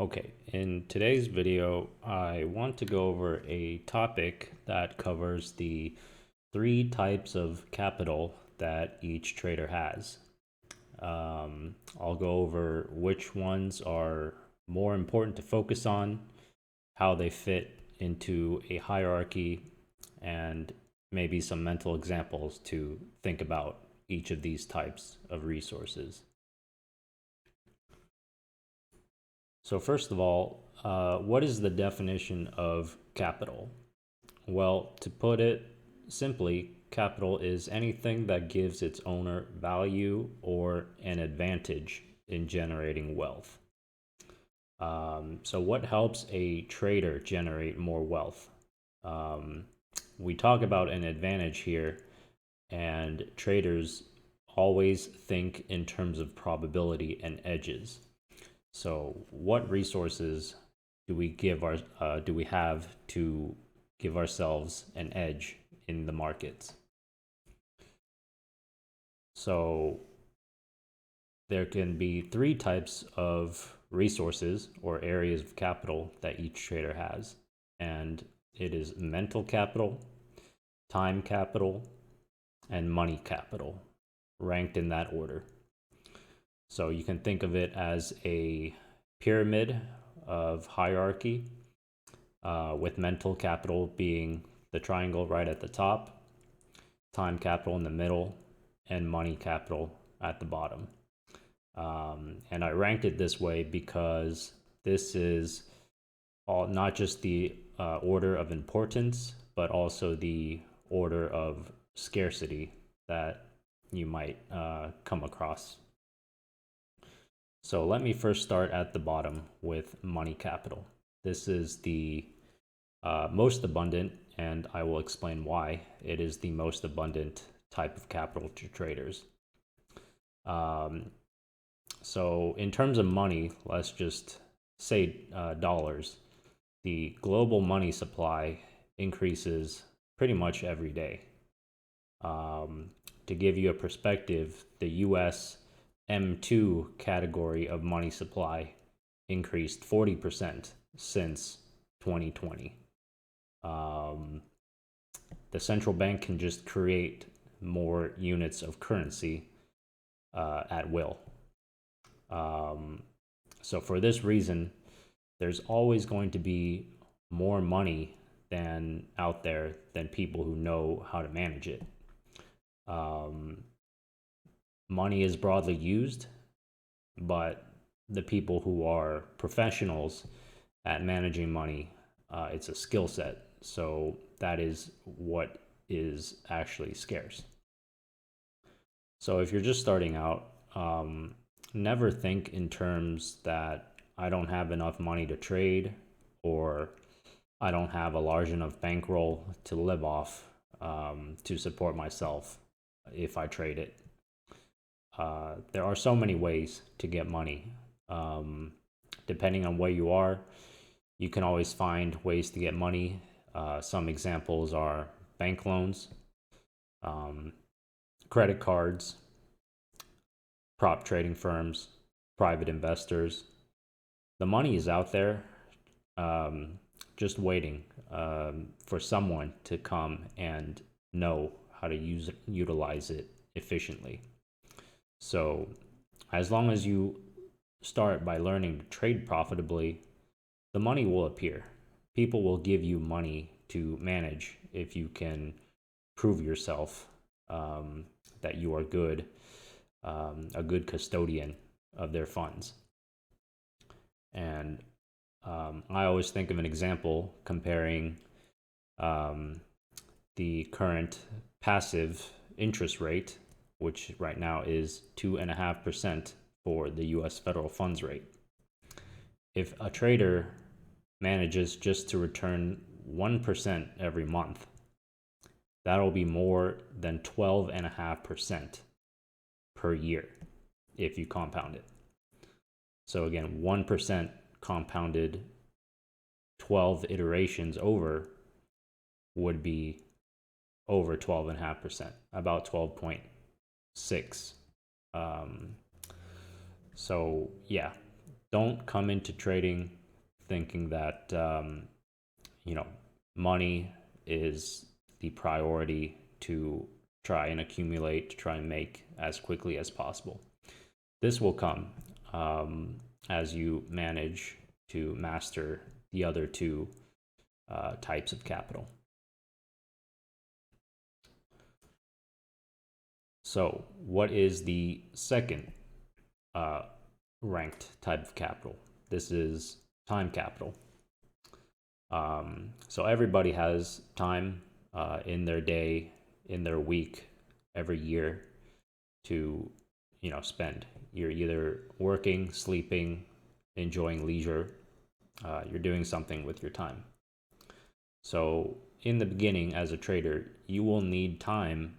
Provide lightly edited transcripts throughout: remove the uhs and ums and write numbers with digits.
Okay, in today's video, I want to go over a topic that covers the three types of capital that each trader has. I'll go over which ones are more important to focus on, how they fit into a hierarchy, and maybe some mental examples to think about each of these types of resources. So first of all, what is the definition of capital? Well, to put it simply, capital is anything that gives its owner value or an advantage in generating wealth. So what helps a trader generate more wealth? Um, we talk about an advantage here, and traders always think in terms of probability and edges. So, what resources do we have to give ourselves an edge in the markets? So, there can be three types of resources or areas of capital that each trader has, and it is mental capital, time capital, and money capital, ranked in that order. So you can think of it as a pyramid of hierarchy, with mental capital being the triangle right at the top, time capital in the middle, and money capital at the bottom. And I ranked it this way because this is all not just the order of importance, but also the order of scarcity that you might come across. So let me first start at the bottom with money capital. This is the most abundant, and I will explain why it is the most abundant type of capital to traders. Um, so, in terms of money, let's just say dollars. The global money supply increases pretty much every day. To give you a perspective, the US M2 category of money supply increased 40% since 2020. The central bank can just create more units of currency at will. So, for this reason, there's always going to be more money than out there than people who know how to manage it. Um, Money is broadly used, but the people who are professionals at managing money, it's a skill set. So that is what is actually scarce. So if you're just starting out, never think in terms that I don't have enough money to trade, or I don't have a large enough bankroll to live off, to support myself if I trade it. There are so many ways to get money. Depending on where you are, you can always find ways to get money. Some examples are bank loans, um, credit cards, prop trading firms, private investors. The money is out there, um, just waiting for someone to come and know how to utilize it efficiently. So, as long as you start by learning to trade profitably, the money will appear. People will give you money to manage if you can prove yourself, that you are good, a good custodian of their funds. And I always think of an example comparing um, the current passive interest rate, which right now is 2.5% for the US federal funds rate. If a trader manages just to return 1% every month, that'll be more than 12.5% per year if you compound it. So again, 1% compounded 12 iterations over would be over 12.5%, about 12.6. So yeah, don't come into trading thinking that money is the priority to try and accumulate, to try and make as quickly as possible. This will come as you manage to master the other two types of capital. So, what is the second ranked type of capital? This is time capital. So everybody has time in their day, in their week, every year to spend. You're either working, sleeping, enjoying leisure. You're doing something with your time. So in the beginning, as a trader, you will need time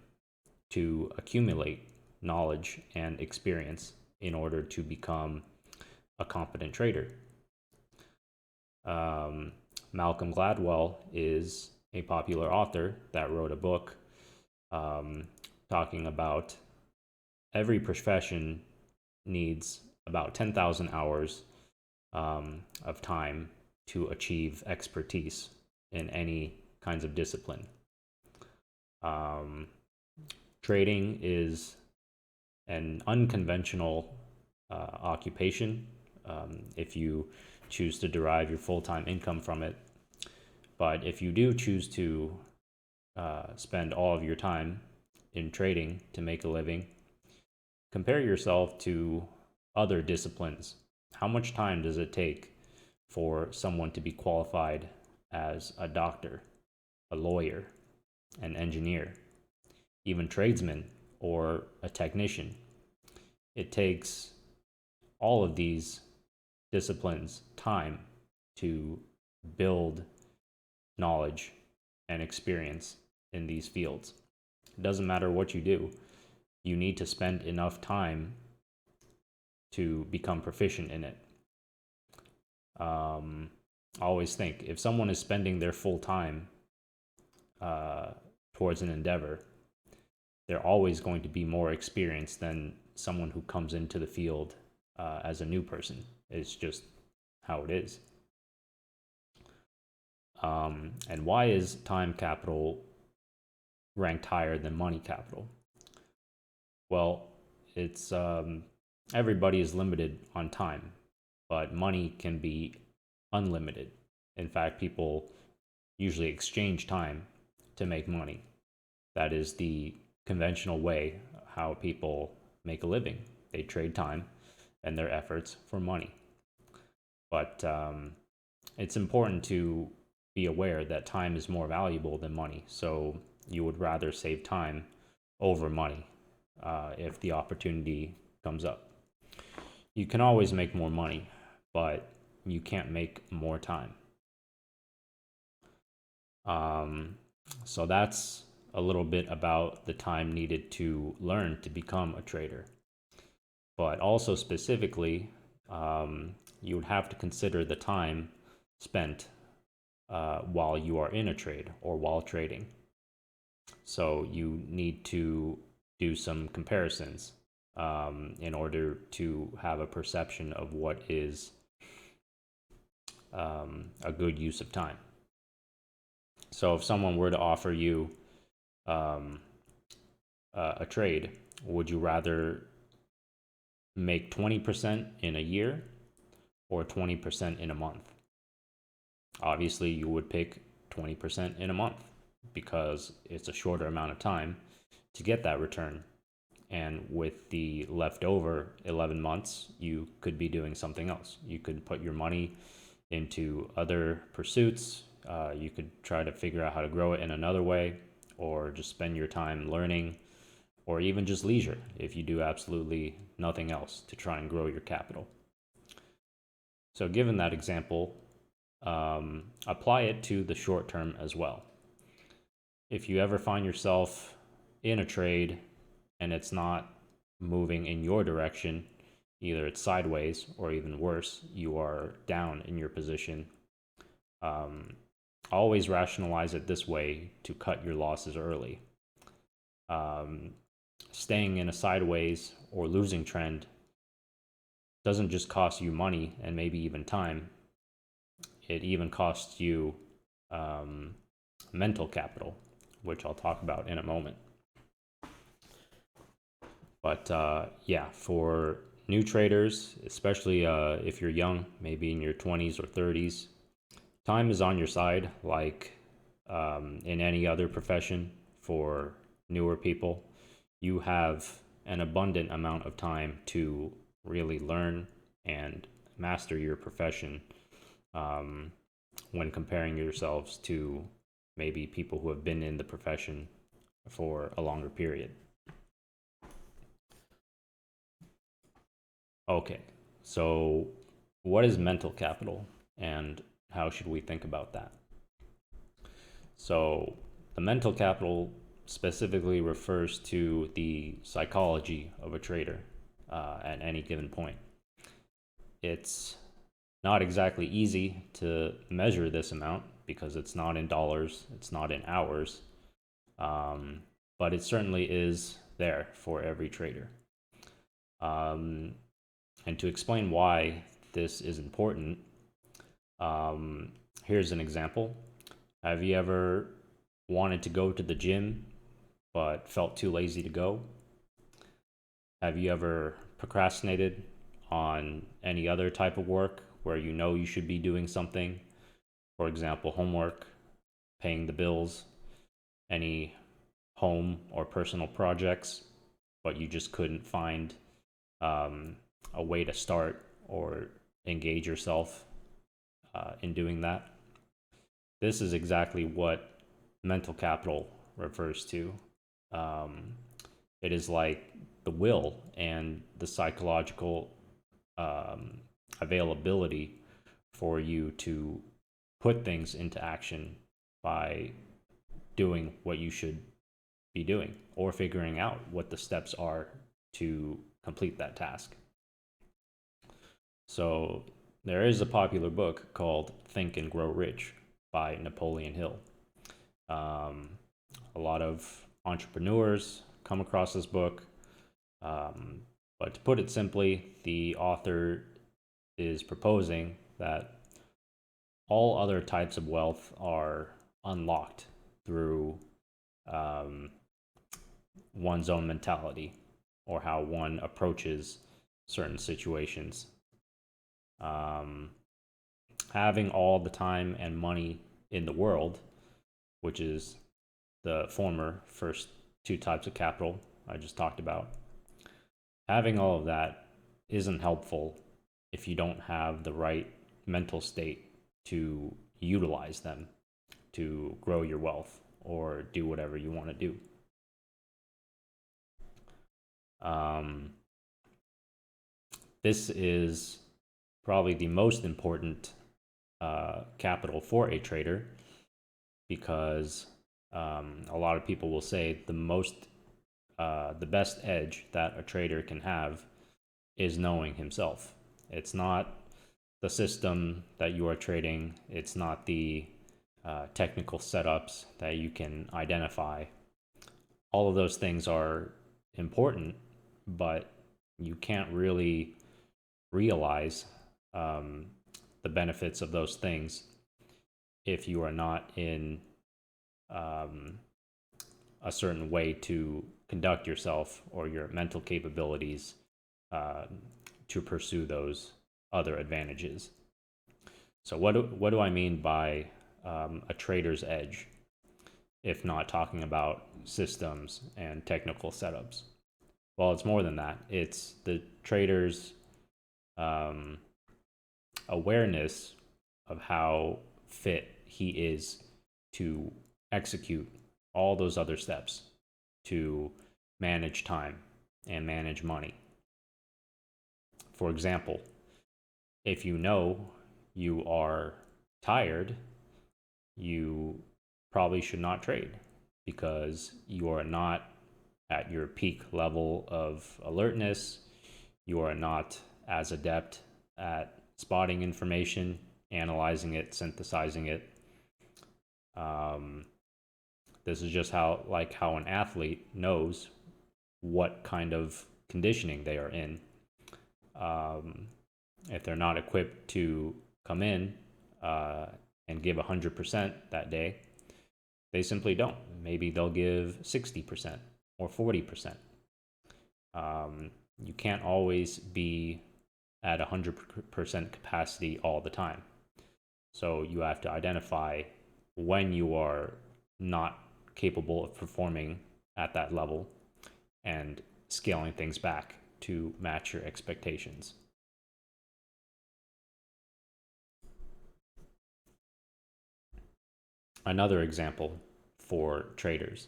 to accumulate knowledge and experience in order to become a competent trader. Malcolm Gladwell is a popular author that wrote a book talking about every profession needs about 10,000 hours of time to achieve expertise in any kinds of discipline. Trading is an unconventional occupation if you choose to derive your full-time income from it. But if you do choose to spend all of your time in trading to make a living, compare yourself to other disciplines. How much time does it take for someone to be qualified as a doctor, a lawyer, an engineer, even tradesman or a technician? It takes all of these disciplines time to build knowledge and experience in these fields. It doesn't matter what you do. You need to spend enough time to become proficient in it. I always think if someone is spending their full time towards an endeavor, they're always going to be more experienced than someone who comes into the field as a new person. It's just how it is. And why is time capital ranked higher than money capital? Well, it's everybody is limited on time, but money can be unlimited. In fact, people usually exchange time to make money. That is the conventional way how people make a living. They trade time and their efforts for money. But it's important to be aware that time is more valuable than money. So you would rather save time over money if the opportunity comes up. You can always make more money, but you can't make more time. So that's a little bit about the time needed to learn to become a trader. But also specifically, you would have to consider the time spent while you are in a trade or while trading. So you need to do some comparisons in order to have a perception of what is a good use of time. So if someone were to offer you a trade, would you rather make 20% in a year or 20% in a month? Obviously, you would pick 20% in a month because it's a shorter amount of time to get that return. And with the leftover 11 months, you could be doing something else. You could put your money into other pursuits. You could try to figure out how to grow it in another way, or just spend your time learning, or even just leisure if you do absolutely nothing else to try and grow your capital. So given that example, apply it to the short term as well. If you ever find yourself in a trade and it's not moving in your direction, either it's sideways or even worse, you are down in your position, always rationalize it this way to cut your losses early. Staying in a sideways or losing trend doesn't just cost you money and maybe even time, it even costs you um, mental capital, which I'll talk about in a moment. But yeah, for new traders, especially if you're young, maybe in your 20s or 30s, time is on your side, like in any other profession. For newer people, you have an abundant amount of time to really learn and master your profession um, when comparing yourselves to maybe people who have been in the profession for a longer period. Okay, so what is mental capital and how should we think about that? So, the mental capital specifically refers to the psychology of a trader at any given point. It's not exactly easy to measure this amount because it's not in dollars, it's not in hours, but it certainly is there for every trader. Um, and to explain why this is important, um, here's an example. Have you ever wanted to go to the gym but felt too lazy to go? Have you ever procrastinated on any other type of work where you know you should be doing something? For example, homework, paying the bills, any home or personal projects, but you just couldn't find um, a way to start or engage yourself in doing that. This is exactly what mental capital refers to. Um, it is like the will and the psychological um, availability for you to put things into action by doing what you should be doing or figuring out what the steps are to complete that task. So, there is a popular book called Think and Grow Rich by Napoleon Hill. Um, a lot of entrepreneurs come across this book. But to put it simply, the author is proposing that all other types of wealth are unlocked through um, one's own mentality or how one approaches certain situations. Um, Having all the time and money in the world, which is the former first two types of capital I just talked about, having all of that isn't helpful if you don't have the right mental state to utilize them to grow your wealth or do whatever you want to do. Um, this is probably the most important capital for a trader because a lot of people will say the best edge that a trader can have is knowing himself. It's not the system that you are trading. It's not the technical setups that you can identify. All of those things are important, but you can't really realize um, the benefits of those things if you are not in um, a certain way to conduct yourself or your mental capabilities uh, to pursue those other advantages. So, what do I mean by a trader's edge, if not talking about systems and technical setups? Well, it's more than that. It's the trader's um, awareness of how fit he is to execute all those other steps to manage time and manage money. For example, if you know you are tired, you probably should not trade because you are not at your peak level of alertness. You are not as adept at spotting information, analyzing it, synthesizing it. Um, this is just how an athlete knows what kind of conditioning they are in. if they're not equipped to come in and give 100% that day, they simply don't. Maybe they'll give 60% or 40%. You can't always be at 100% capacity all the time. So you have to identify when you are not capable of performing at that level and scaling things back to match your expectations. Another example for traders.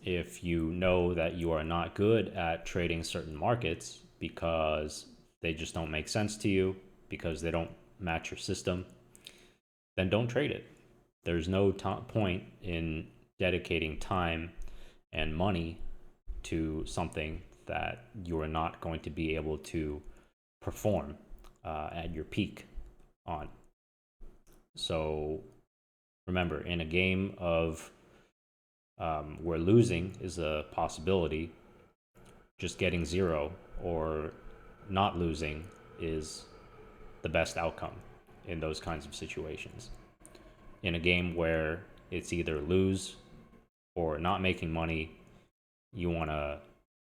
If you know that you are not good at trading certain markets because they just don't make sense to you, because they don't match your system, then don't trade it. There's no point in dedicating time and money to something that you are not going to be able to perform at your peak on. So remember, in a game of where losing is a possibility, just getting zero or not losing is the best outcome in those kinds of situations. In a game where it's either lose or not making money, you want to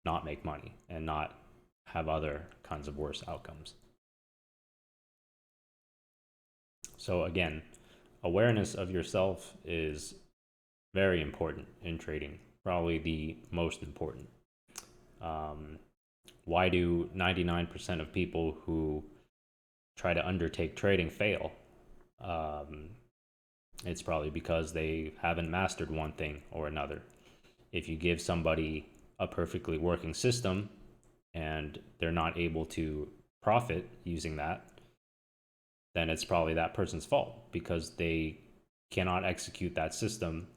not make money and not have other kinds of worse outcomes. So again, awareness of yourself is very important in trading, probably the most important. Why do 99% of people who try to undertake trading fail? It's probably because they haven't mastered one thing or another. If you give somebody a perfectly working system and they're not able to profit using that, then it's probably that person's fault because they cannot execute that system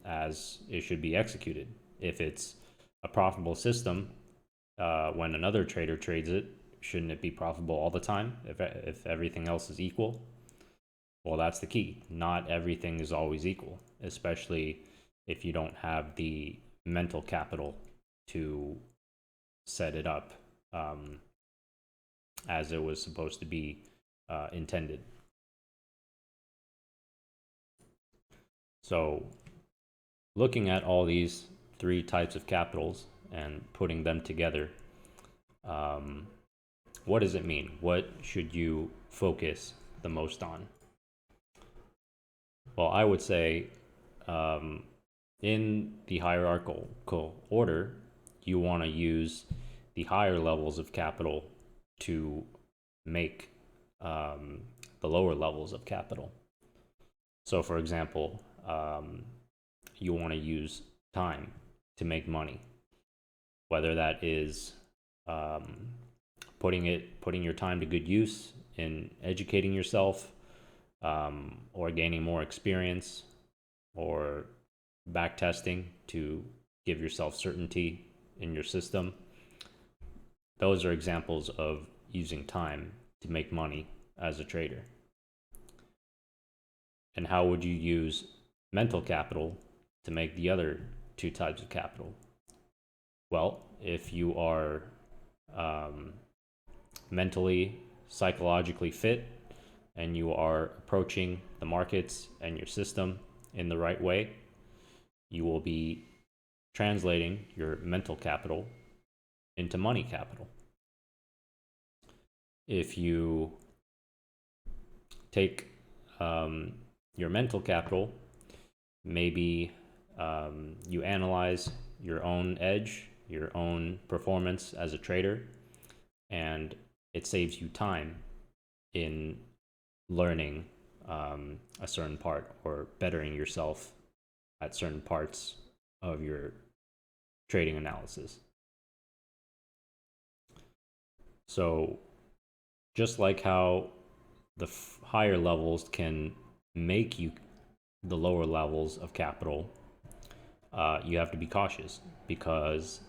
as it should be executed. If it's a profitable system, when another trader trades it, shouldn't it be profitable all the time if everything else is equal? Well, that's the key. Not everything is always equal, especially if you don't have the mental capital to set it up as it was supposed to be intended. So looking at all these three types of capitals and putting them together, what does it mean? What should you focus the most on? Well, I would say in the hierarchical order, you want to use the higher levels of capital to make the lower levels of capital. So, for example, you want to use time to make money, whether that is putting your time to good use in educating yourself, or gaining more experience, or back testing to give yourself certainty in your system. Those are examples of using time to make money as a trader. And how would you use mental capital to make the other two types of capital? Well, if you are mentally, psychologically fit, and you are approaching the markets and your system in the right way, you will be translating your mental capital into money capital. If you take your mental capital, maybe you analyze your own edge, your own performance as a trader, and it saves you time in learning a certain part or bettering yourself at certain parts of your trading analysis. So just like how the higher levels can make you the lower levels of capital, you have to be cautious because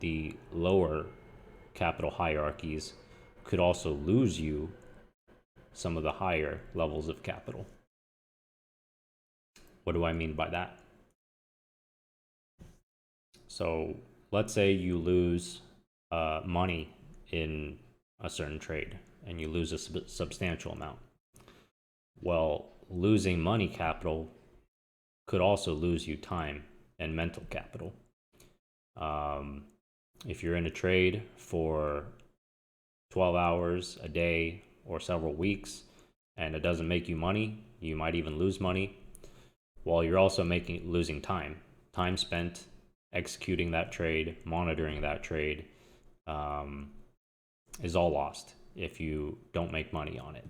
the lower capital hierarchies could also lose you some of the higher levels of capital. What do I mean by that? So let's say you lose money in a certain trade and you lose a substantial amount. Well, losing money capital could also lose you time and mental capital. If you're in a trade for 12 hours a day or several weeks and it doesn't make you money, you might even lose money. While you're also losing time spent executing that trade, monitoring that trade, is all lost if you don't make money on it.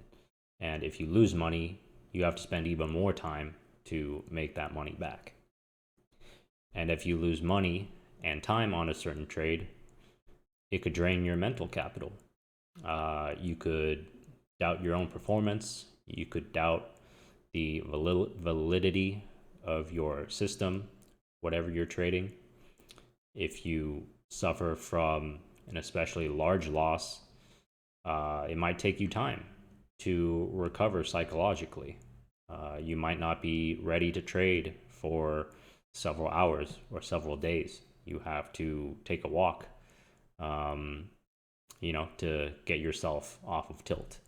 And if you lose money, you have to spend even more time to make that money back. And if you lose money and time on a certain trade, it could drain your mental capital. You could doubt your own performance. You could doubt the validity of your system, whatever you're trading. If you suffer from an especially large loss, it might take you time to recover psychologically. You might not be ready to trade for several hours or several days. You have to take a walk, to get yourself off of tilt.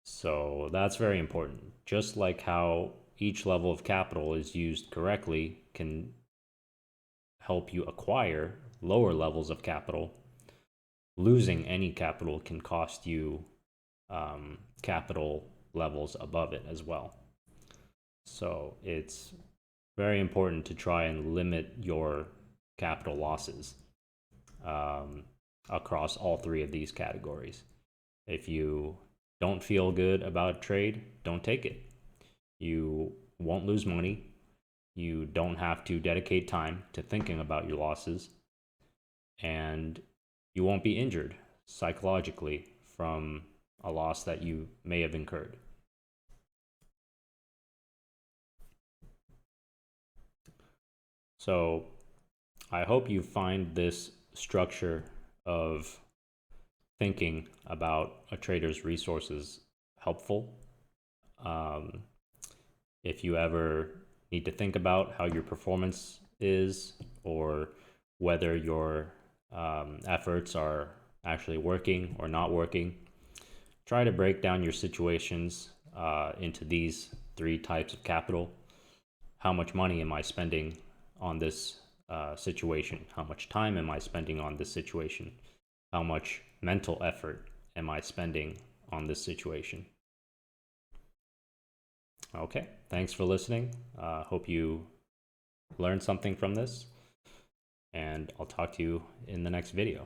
So that's very important. Just like how each level of capital is used correctly can help you acquire lower levels of capital, losing any capital can cost you capital levels above it as well. So it's very important to try and limit your capital losses across all three of these categories. If you don't feel good about a trade, don't take it. You won't lose money. You don't have to dedicate time to thinking about your losses. And you won't be injured psychologically from a loss that you may have incurred. So I hope you find this structure of thinking about a trader's resources helpful. If you ever need to think about how your performance is or whether your efforts are actually working or not working, try to break down your situations into these three types of capital. How much money am I spending on this situation? How much time am I spending on this situation? How much mental effort am I spending on this situation? Okay, thanks for listening. Hope you learned something from this, and I'll talk to you in the next video.